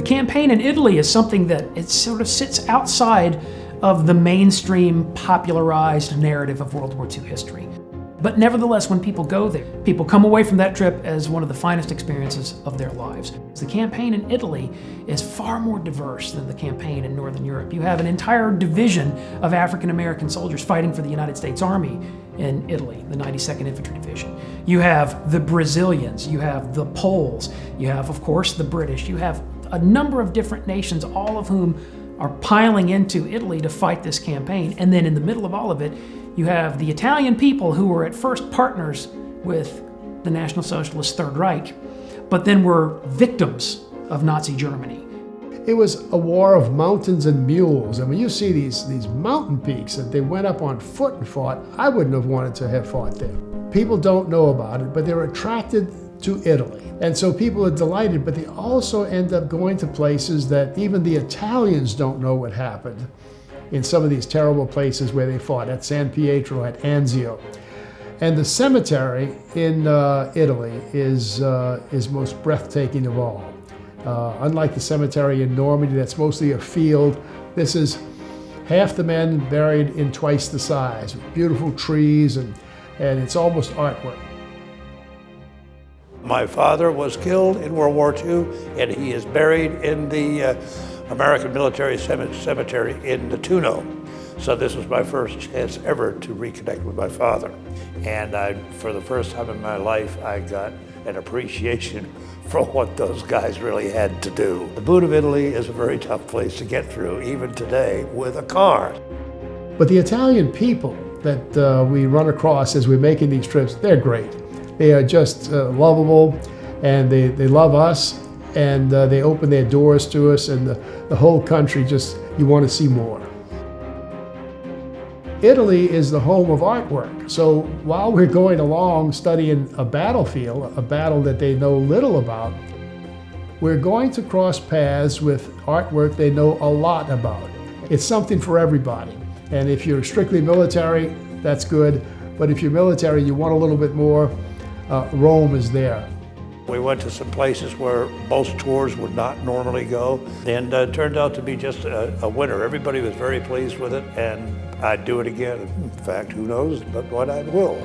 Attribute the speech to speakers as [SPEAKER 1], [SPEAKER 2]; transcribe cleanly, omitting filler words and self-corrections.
[SPEAKER 1] campaign in Italy is something that it sort of sits outside of the mainstream popularized narrative of World War II history. But nevertheless, when people go there, people come away from that trip as one of the finest experiences of their lives. The campaign in Italy is far more diverse than the campaign in Northern Europe. You have an entire division of African American soldiers fighting for the United States Army in Italy, the 92nd Infantry Division. You have the Brazilians, you have the Poles, you have, of course, the British, you have a number of different nations, all of whom are piling into Italy to fight this campaign. And then in the middle of all of it, you have the Italian people who were at first partners with the National Socialist Third Reich, but then were victims of Nazi Germany.
[SPEAKER 2] It was a war of mountains and mules. I mean, you see these mountain peaks that they went up on foot and fought. I wouldn't have wanted to have fought there. People don't know about it, but they're attracted to Italy. And so people are delighted, but they also end up going to places that even the Italians don't know what happened in some of these terrible places where they fought, at San Pietro, at Anzio. And the cemetery in Italy is most breathtaking of all. Unlike the cemetery in Normandy, that's mostly a field, this is half the men buried in twice the size, with beautiful trees, and it's almost artwork.
[SPEAKER 3] My father was killed in World War II, and he is buried in the American Military Cemetery in Nettuno. So this was my first chance ever to reconnect with my father. And for the first time in my life, I got an appreciation for what those guys really had to do. The boot of Italy is a very tough place to get through, even today, with a car.
[SPEAKER 2] But the Italian people that we run across as we're making these trips, they're great. They are just lovable, and they love us, and they open their doors to us, and the whole country just, you want to see more. Italy is the home of artwork. So while we're going along studying a battlefield, a battle that they know little about, we're going to cross paths with artwork they know a lot about. It's something for everybody. And if you're strictly military, that's good. But if you're military, you want a little bit more, Rome is there.
[SPEAKER 3] We went to some places where most tours would not normally go, and it turned out to be just a winner. Everybody was very pleased with it, and I'd do it again. In fact, who knows, but what I will.